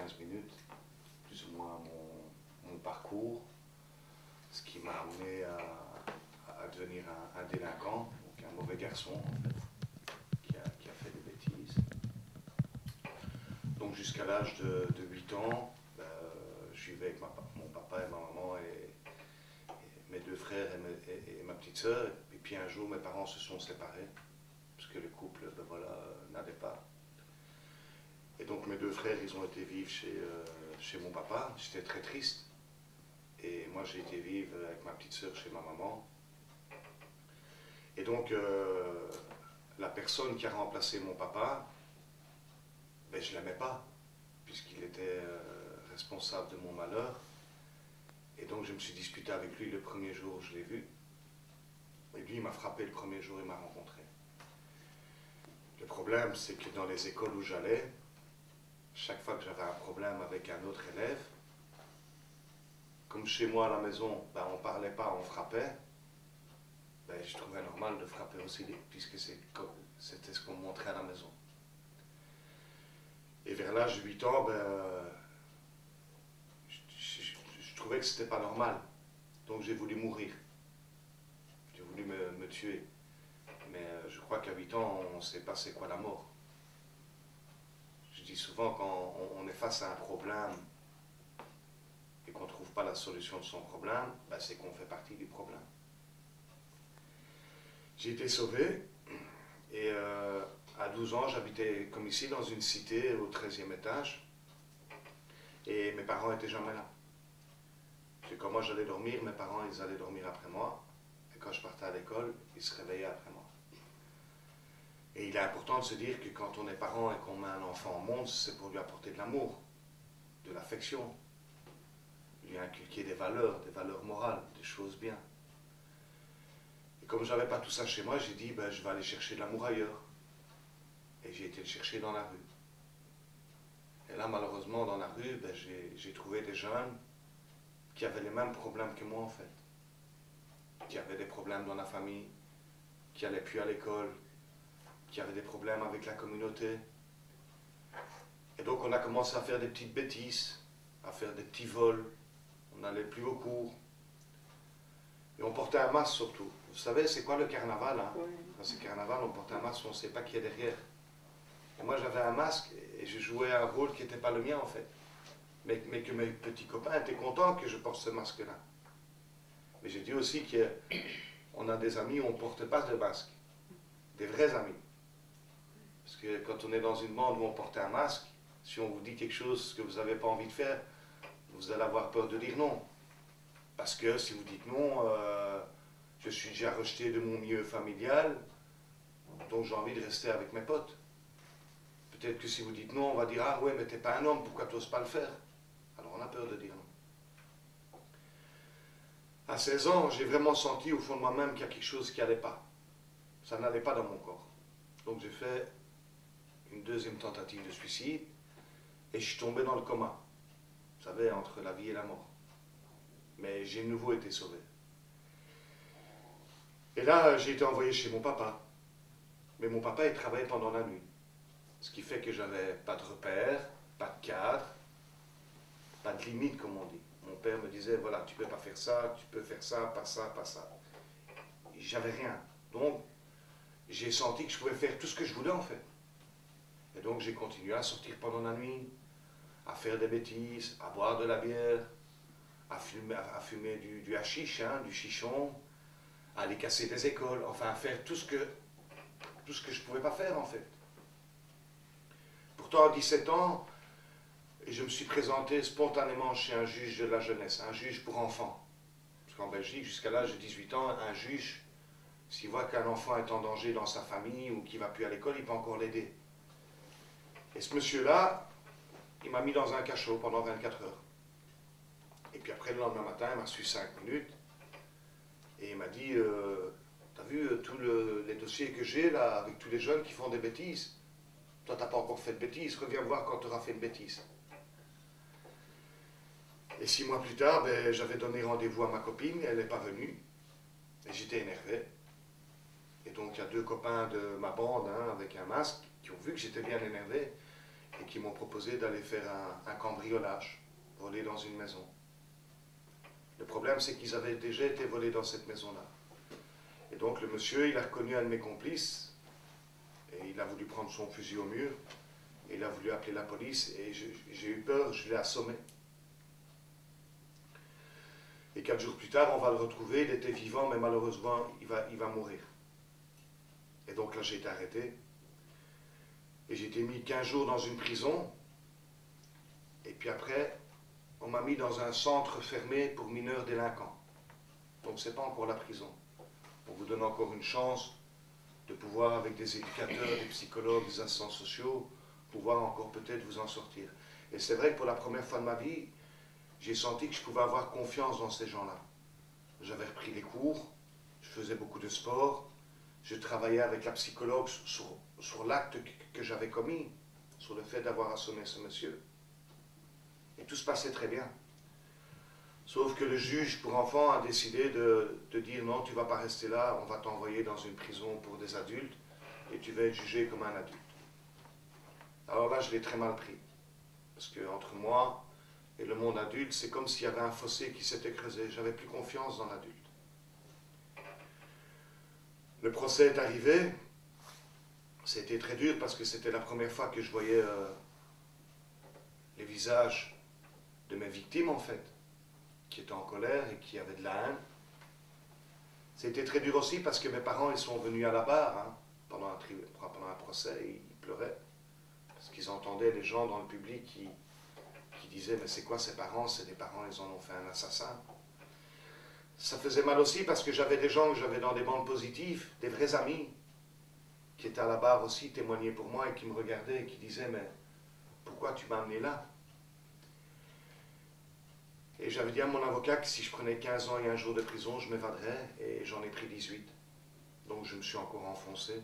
15 minutes, plus ou moins mon parcours, ce qui m'a amené à devenir un délinquant, donc un mauvais garçon en fait, qui a fait des bêtises. Donc jusqu'à l'âge de 8 ans, je vivais avec mon papa et ma maman et mes deux frères et ma petite sœur. Et puis un jour, mes parents se sont séparés, parce que le couple n'allait pas. Et donc mes deux frères, ils ont été vivre chez mon papa. J'étais très triste. Et moi, j'ai été vivre avec ma petite sœur chez ma maman. Et donc, la personne qui a remplacé mon papa, ben, je ne l'aimais pas, puisqu'il était responsable de mon malheur. Et donc, je me suis disputé avec lui le premier jour où je l'ai vu. Et lui, il m'a frappé le premier jour où il m'a rencontré. Le problème, c'est que dans les écoles où j'allais, chaque fois que j'avais un problème avec un autre élève, comme chez moi à la maison, ben, on ne parlait pas, on frappait, ben, je trouvais normal de frapper aussi, puisque c'était ce qu'on me montrait à la maison. Et vers l'âge de 8 ans, ben, je trouvais que c'était pas normal. Donc j'ai voulu mourir. J'ai voulu me tuer. Mais je crois qu'à 8 ans, on ne sait pas c'est quoi la mort. Je dis souvent, quand on est face à un problème et qu'on ne trouve pas la solution de son problème, ben, c'est qu'on fait partie du problème. J'ai été sauvé et à 12 ans, j'habitais comme ici dans une cité au 13e étage et mes parents n'étaient jamais là. Et quand moi j'allais dormir, mes parents ils allaient dormir après moi et quand je partais à l'école, ils se réveillaient après moi. Et il est important de se dire que quand on est parent et qu'on met un enfant au monde, c'est pour lui apporter de l'amour, de l'affection, lui inculquer des valeurs morales, des choses bien. Et comme je n'avais pas tout ça chez moi, j'ai dit, ben, je vais aller chercher de l'amour ailleurs. Et j'ai été le chercher dans la rue. Et là, malheureusement, dans la rue, ben, j'ai trouvé des jeunes qui avaient les mêmes problèmes que moi, en fait. Qui avaient des problèmes dans la famille, qui n'allaient plus à l'école, qui avaient des problèmes avec la communauté. Et donc, on a commencé à faire des petites bêtises, à faire des petits vols. On n'allait plus au cours. Et on portait un masque surtout. Vous savez, c'est quoi le carnaval, hein? Oui. Quand c'est carnaval, on porte un masque, on ne sait pas qui est derrière. Et moi, j'avais un masque et je jouais un rôle qui n'était pas le mien, en fait. Mais que mes petits copains étaient contents que je porte ce masque-là. Mais j'ai dit aussi qu'on a des amis où on ne porte pas de masque. Des vrais amis. Parce que quand on est dans une bande où on porte un masque, si on vous dit quelque chose que vous n'avez pas envie de faire, vous allez avoir peur de dire non. Parce que si vous dites non, je suis déjà rejeté de mon milieu familial, donc j'ai envie de rester avec mes potes. Peut-être que si vous dites non, on va dire « Ah ouais, mais t'es pas un homme, pourquoi tu n'oses pas le faire ?» Alors on a peur de dire non. À 16 ans, j'ai vraiment senti au fond de moi-même qu'il y a quelque chose qui n'allait pas. Ça n'allait pas dans mon corps. Donc j'ai fait une deuxième tentative de suicide et je suis tombé dans le coma. Vous savez, entre la vie et la mort. Mais j'ai de nouveau été sauvé. Et là, j'ai été envoyé chez mon papa. Mais mon papa, il travaillait pendant la nuit. Ce qui fait que j'avais pas de repères, pas de cadre, pas de limite, comme on dit. Mon père me disait, voilà, tu peux pas faire ça, tu peux faire ça, pas ça, pas ça. J'avais rien. Donc, j'ai senti que je pouvais faire tout ce que je voulais, en fait. Et donc, j'ai continué à sortir pendant la nuit, à faire des bêtises, à boire de la bière, à fumer du hashish, hein, du chichon, à aller casser des écoles, enfin à faire tout ce que je ne pouvais pas faire en fait. Pourtant à 17 ans, je me suis présenté spontanément chez un juge de la jeunesse, un juge pour enfants. Parce qu'en Belgique, jusqu'à l'âge de 18 ans, un juge, s'il voit qu'un enfant est en danger dans sa famille ou qu'il ne va plus à l'école, il peut encore l'aider. Et ce monsieur-là, il m'a mis dans un cachot pendant 24 heures. Et puis après, le lendemain matin, il m'a reçu 5 minutes. Et il m'a dit, t'as vu tous les dossiers que j'ai là, avec tous les jeunes qui font des bêtises? Toi, t'as pas encore fait de bêtises, reviens voir quand tu auras fait une bêtise. Et 6 mois plus tard, ben, j'avais donné rendez-vous à ma copine, elle n'est pas venue. Et j'étais énervé. Et donc, il y a 2 copains de ma bande, hein, avec un masque, qui ont vu que j'étais bien énervé. et qui m'ont proposé d'aller faire un cambriolage, voler dans une maison. Le problème, c'est qu'ils avaient déjà été volés dans cette maison-là. Et donc le monsieur, il a reconnu un de mes complices, et il a voulu prendre son fusil au mur, et il a voulu appeler la police, et j'ai eu peur, je l'ai assommé. Et 4 jours plus tard, on va le retrouver, il était vivant, mais malheureusement, il va mourir. Et donc là, j'ai été arrêté. Et j'ai été mis 15 jours dans une prison. Et puis après, on m'a mis dans un centre fermé pour mineurs délinquants. Donc c'est pas encore la prison. On vous donne encore une chance de pouvoir, avec des éducateurs, des psychologues, des assistants sociaux, pouvoir encore peut-être vous en sortir. Et c'est vrai que pour la première fois de ma vie, j'ai senti que je pouvais avoir confiance dans ces gens-là. J'avais repris les cours, je faisais beaucoup de sport, je travaillais avec la psychologue sur l'acte que j'avais commis, sur le fait d'avoir assommé ce monsieur. Et tout se passait très bien. Sauf que le juge pour enfants a décidé de dire non, tu ne vas pas rester là, on va t'envoyer dans une prison pour des adultes et tu vas être jugé comme un adulte. Alors là, je l'ai très mal pris. Parce que entre moi et le monde adulte, c'est comme s'il y avait un fossé qui s'était creusé. J'avais plus confiance dans l'adulte. Le procès est arrivé. C'était très dur parce que c'était la première fois que je voyais les visages de mes victimes, en fait, qui étaient en colère et qui avaient de la haine. C'était très dur aussi parce que mes parents, ils sont venus à la barre hein, pendant un procès et ils pleuraient. Parce qu'ils entendaient les gens dans le public qui disaient « Mais c'est quoi ces parents? C'est des parents, ils en ont fait un assassin. » Ça faisait mal aussi parce que j'avais des gens que j'avais dans des bandes positives, des vrais amis, qui étaient à la barre aussi, témoignaient pour moi et qui me regardaient et qui disaient « Mais pourquoi tu m'as amené là ?» Et j'avais dit à mon avocat que si je prenais 15 ans et un jour de prison, je m'évaderais, et j'en ai pris 18. Donc je me suis encore enfoncé,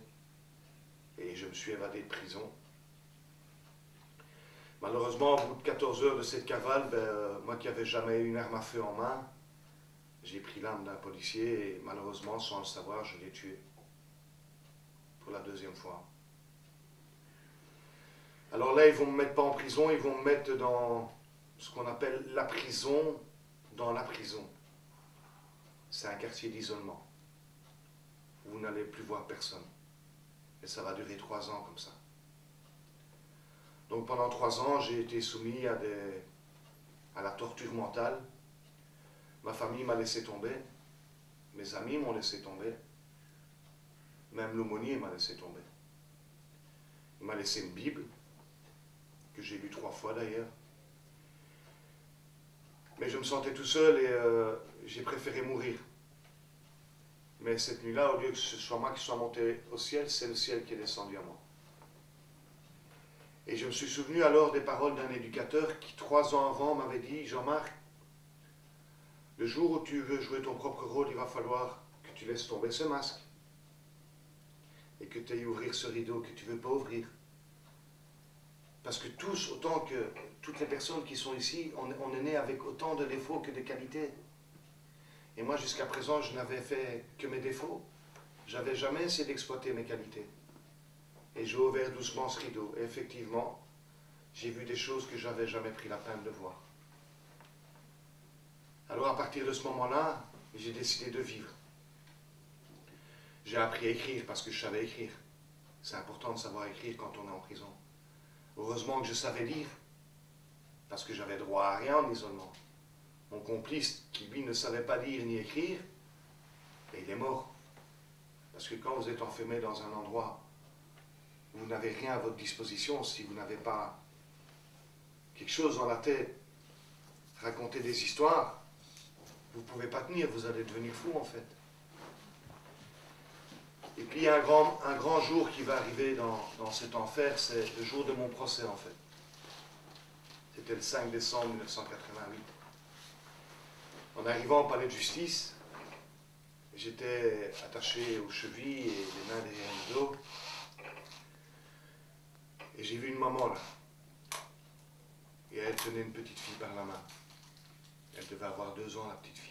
et je me suis évadé de prison. Malheureusement, au bout de 14 heures de cette cavale, moi qui n'avais jamais eu une arme à feu en main, j'ai pris l'arme d'un policier, et malheureusement, sans le savoir, je l'ai tué. Pour la 2e fois. Alors là, ils ne vont me mettre pas en prison, ils vont me mettre dans ce qu'on appelle la prison dans la prison. C'est un quartier d'isolement, où vous n'allez plus voir personne. Et ça va durer 3 ans comme ça. Donc pendant 3 ans, j'ai été soumis à la torture mentale. Ma famille m'a laissé tomber, mes amis m'ont laissé tomber, même l'aumônier m'a laissé tomber. Il m'a laissé une Bible, que j'ai lue 3 fois d'ailleurs. Mais je me sentais tout seul et j'ai préféré mourir. Mais cette nuit-là, au lieu que ce soit moi qui sois monté au ciel, c'est le ciel qui est descendu à moi. Et je me suis souvenu alors des paroles d'un éducateur qui 3 ans avant m'avait dit « Jean-Marc, le jour où tu veux jouer ton propre rôle, il va falloir que tu laisses tomber ce masque et que tu ailles ouvrir ce rideau que tu ne veux pas ouvrir. Parce que tous, autant que toutes les personnes qui sont ici, on est né avec autant de défauts que de qualités. Et moi, jusqu'à présent, je n'avais fait que mes défauts. Je n'avais jamais essayé d'exploiter mes qualités. Et j'ai ouvert doucement ce rideau. Et effectivement, j'ai vu des choses que je n'avais jamais pris la peine de voir. Alors à partir de ce moment-là, j'ai décidé de vivre. J'ai appris à écrire parce que je savais écrire. C'est important de savoir écrire quand on est en prison. Heureusement que je savais lire, parce que j'avais droit à rien en isolement. Mon complice, qui lui ne savait pas lire ni écrire, il est mort. Parce que quand vous êtes enfermé dans un endroit où vous n'avez rien à votre disposition, si vous n'avez pas quelque chose dans la tête, raconter des histoires, vous ne pouvez pas tenir, vous allez devenir fou en fait. Et puis il y a un grand jour qui va arriver dans cet enfer, c'est le jour de mon procès en fait. C'était le 5 décembre 1988. En arrivant au palais de justice, j'étais attaché aux chevilles et les mains derrière le dos. Et j'ai vu une maman là. Et elle tenait une petite fille par la main. Elle devait avoir 2 ans, la petite fille.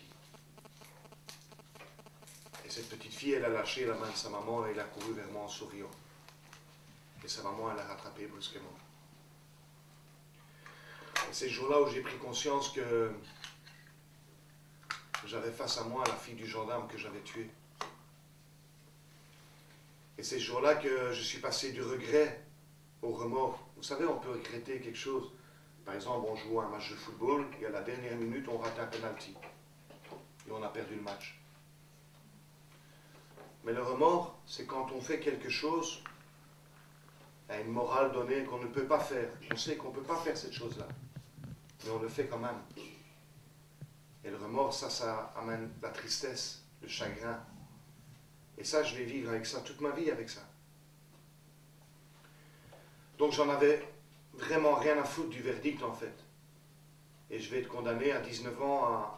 Et cette petite fille, elle a lâché la main de sa maman et elle a couru vers moi en souriant. Et sa maman, elle l'a rattrapée brusquement. Et c'est le jour-là où j'ai pris conscience que j'avais face à moi la fille du gendarme que j'avais tuée. Et c'est ce jour-là que je suis passé du regret au remords. Vous savez, on peut regretter quelque chose. Par exemple, on joue à un match de football et à la dernière minute, on rate un penalty. Et on a perdu le match. Mais le remords, c'est quand on fait quelque chose à une morale donnée qu'on ne peut pas faire. On sait qu'on ne peut pas faire cette chose-là. Mais on le fait quand même. Et le remords, ça amène la tristesse, le chagrin. Et ça, je vais vivre avec ça toute ma vie, avec ça. Donc j'en avais vraiment rien à foutre du verdict, en fait. Et je vais être condamné à 19 ans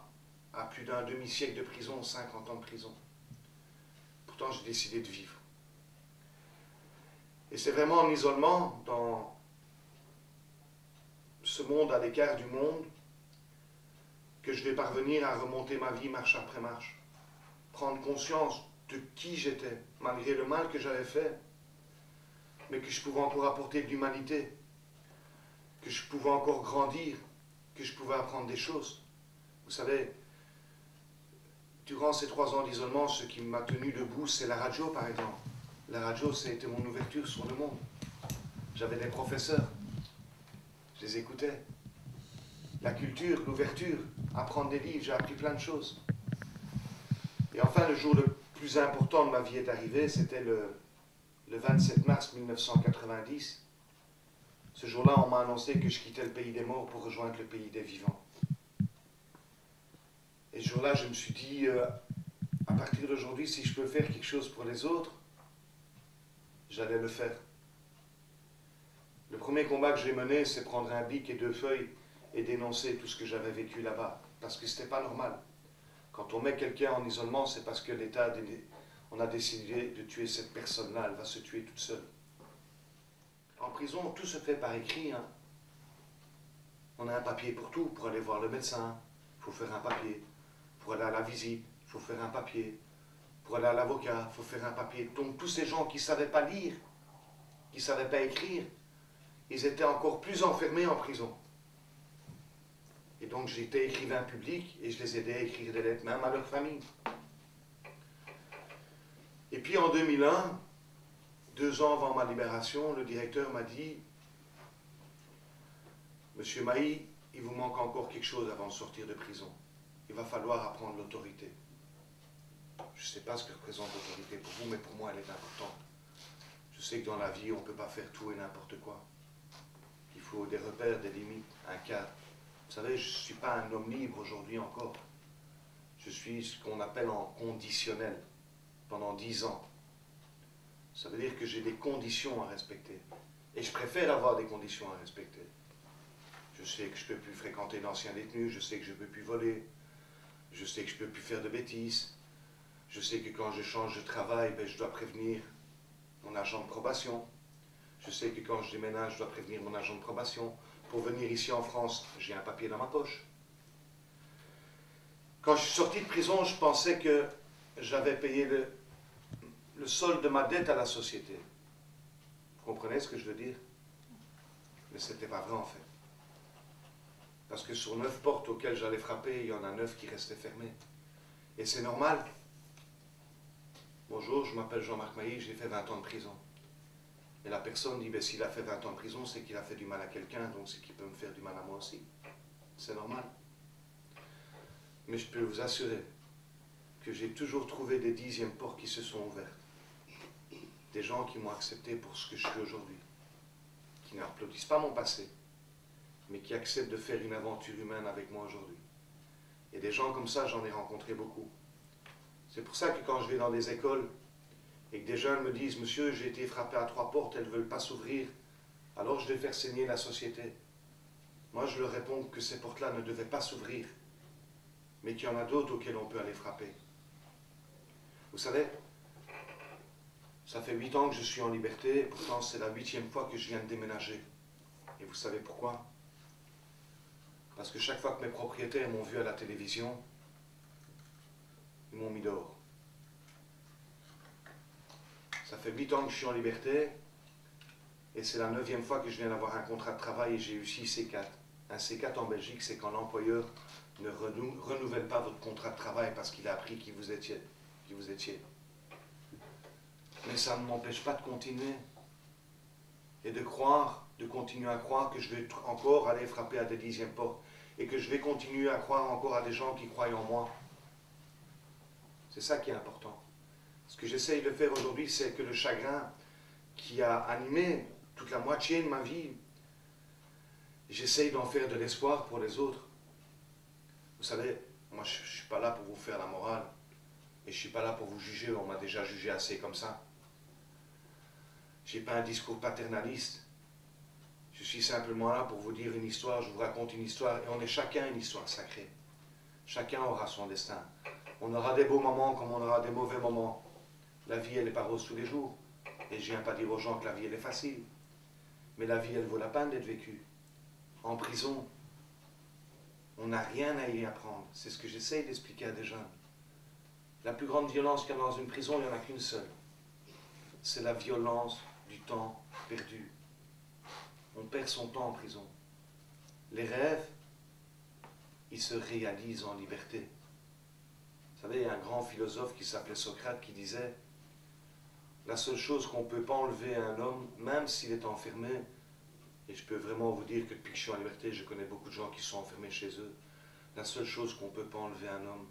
à plus d'un demi-siècle de prison, 50 ans de prison. Pourtant, j'ai décidé de vivre. Et c'est vraiment en isolement, dans ce monde à l'écart du monde, que je vais parvenir à remonter ma vie marche après marche. Prendre conscience de qui j'étais, malgré le mal que j'avais fait, mais que je pouvais encore apporter de l'humanité, que je pouvais encore grandir, que je pouvais apprendre des choses. Vous savez, durant ces 3 ans d'isolement, ce qui m'a tenu debout, c'est la radio, par exemple. La radio, c'était mon ouverture sur le monde. J'avais des professeurs, je les écoutais. La culture, l'ouverture, apprendre des livres, j'ai appris plein de choses. Et enfin, le jour le plus important de ma vie est arrivé, c'était le 27 mars 1990. Ce jour-là, on m'a annoncé que je quittais le pays des morts pour rejoindre le pays des vivants. Et ce jour-là, je me suis dit, à partir d'aujourd'hui, si je peux faire quelque chose pour les autres, j'allais le faire. Le premier combat que j'ai mené, c'est prendre un bic et 2 feuilles et dénoncer tout ce que j'avais vécu là-bas. Parce que c'était pas normal. Quand on met quelqu'un en isolement, c'est parce que l'État, on a décidé de tuer cette personne-là, elle va se tuer toute seule. En prison, tout se fait par écrit. Hein. On a un papier pour tout, pour aller voir le médecin, il faut faire un papier. Pour aller à la visite, il faut faire un papier. Pour aller à l'avocat, il faut faire un papier. Donc tous ces gens qui ne savaient pas lire, qui ne savaient pas écrire, ils étaient encore plus enfermés en prison. Et donc j'étais écrivain public et je les aidais à écrire des lettres, même à leur famille. Et puis en 2001, 2 ans avant ma libération, le directeur m'a dit « Monsieur Mahi, il vous manque encore quelque chose avant de sortir de prison. Il va falloir apprendre l'autorité. » Je ne sais pas ce que représente l'autorité pour vous, mais pour moi, elle est importante. Je sais que dans la vie, on ne peut pas faire tout et n'importe quoi. Il faut des repères, des limites, un cadre. Vous savez, je ne suis pas un homme libre aujourd'hui encore. Je suis ce qu'on appelle en conditionnel pendant 10 ans. Ça veut dire que j'ai des conditions à respecter. Et je préfère avoir des conditions à respecter. Je sais que je ne peux plus fréquenter d'anciens détenus, je sais que je ne peux plus voler, je sais que je ne peux plus faire de bêtises, je sais que quand je change de travail, ben, je dois prévenir mon agent de probation. Je sais que quand je déménage, je dois prévenir mon agent de probation. Pour venir ici en France, j'ai un papier dans ma poche. Quand je suis sorti de prison, je pensais que j'avais payé le solde de ma dette à la société. Vous comprenez ce que je veux dire? Mais ce n'était pas vrai en fait. Parce que sur 9 portes auxquelles j'allais frapper, il y en a 9 qui restaient fermées. Et c'est normal. Bonjour, je m'appelle Jean-Marc Mahi, j'ai fait 20 ans de prison. Et la personne dit, ben, s'il a fait 20 ans de prison, c'est qu'il a fait du mal à quelqu'un, donc c'est qu'il peut me faire du mal à moi aussi. C'est normal. Mais je peux vous assurer que j'ai toujours trouvé des 10e portes qui se sont ouvertes. Des gens qui m'ont accepté pour ce que je suis aujourd'hui. Qui n'applaudissent pas mon passé, mais qui acceptent de faire une aventure humaine avec moi aujourd'hui. Et des gens comme ça, j'en ai rencontré beaucoup. C'est pour ça que quand je vais dans des écoles, et que des jeunes me disent « Monsieur, j'ai été frappé à 3 portes, elles ne veulent pas s'ouvrir, alors je vais faire saigner la société. » Moi, je leur réponds que ces portes-là ne devaient pas s'ouvrir, mais qu'il y en a d'autres auxquelles on peut aller frapper. Vous savez, ça fait 8 ans que je suis en liberté, et pourtant c'est la 8e fois que je viens de déménager. Et vous savez pourquoi? Parce que chaque fois que mes propriétaires m'ont vu à la télévision, ils m'ont mis dehors. Ça fait 8 ans que je suis en liberté, et c'est la 9e fois que je viens d'avoir un contrat de travail et j'ai eu 6 C4. Un C4 en Belgique, c'est quand l'employeur ne renouvelle pas votre contrat de travail parce qu'il a appris qui vous étiez. Mais ça ne m'empêche pas de continuer. Et de continuer à croire que je vais encore aller frapper à des 10e portes. Et que je vais continuer à croire encore à des gens qui croient en moi. C'est ça qui est important. Ce que j'essaye de faire aujourd'hui, c'est que le chagrin qui a animé toute la moitié de ma vie, j'essaye d'en faire de l'espoir pour les autres. Vous savez, moi je ne suis pas là pour vous faire la morale. Et je ne suis pas là pour vous juger, on m'a déjà jugé assez comme ça. Je n'ai pas un discours paternaliste. Je suis simplement là pour vous dire une histoire, je vous raconte une histoire, et on est chacun une histoire sacrée. Chacun aura son destin. On aura des beaux moments comme on aura des mauvais moments. La vie, elle n'est pas rose tous les jours. Et je ne viens pas dire aux gens que la vie, elle est facile. Mais la vie, elle vaut la peine d'être vécue. En prison, on n'a rien à y apprendre. C'est ce que j'essaye d'expliquer à des jeunes. La plus grande violence qu'il y a dans une prison, il n'y en a qu'une seule. C'est la violence du temps perdu. On perd son temps en prison. Les rêves, ils se réalisent en liberté. Vous savez, il y a un grand philosophe qui s'appelait Socrate qui disait « La seule chose qu'on ne peut pas enlever à un homme, même s'il est enfermé, et je peux vraiment vous dire que depuis que je suis en liberté, je connais beaucoup de gens qui sont enfermés chez eux, la seule chose qu'on ne peut pas enlever à un homme,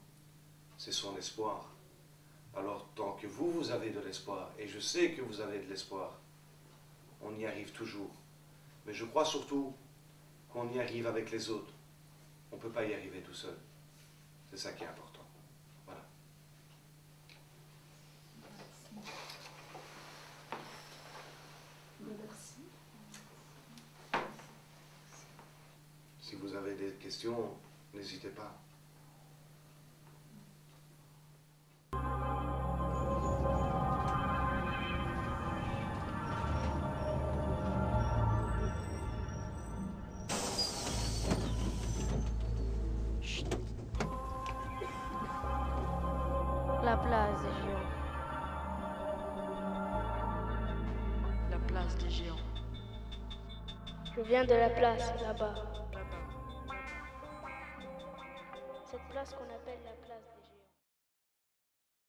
c'est son espoir. Alors tant que vous avez de l'espoir, et je sais que vous avez de l'espoir, on y arrive toujours. Mais je crois surtout qu'on y arrive avec les autres. On ne peut pas y arriver tout seul. C'est ça qui est important. Voilà. Merci. Si vous avez des questions, n'hésitez pas. La place des géants. La place des géants. Je viens de la place, là-bas. Là-bas. Cette place qu'on appelle la place des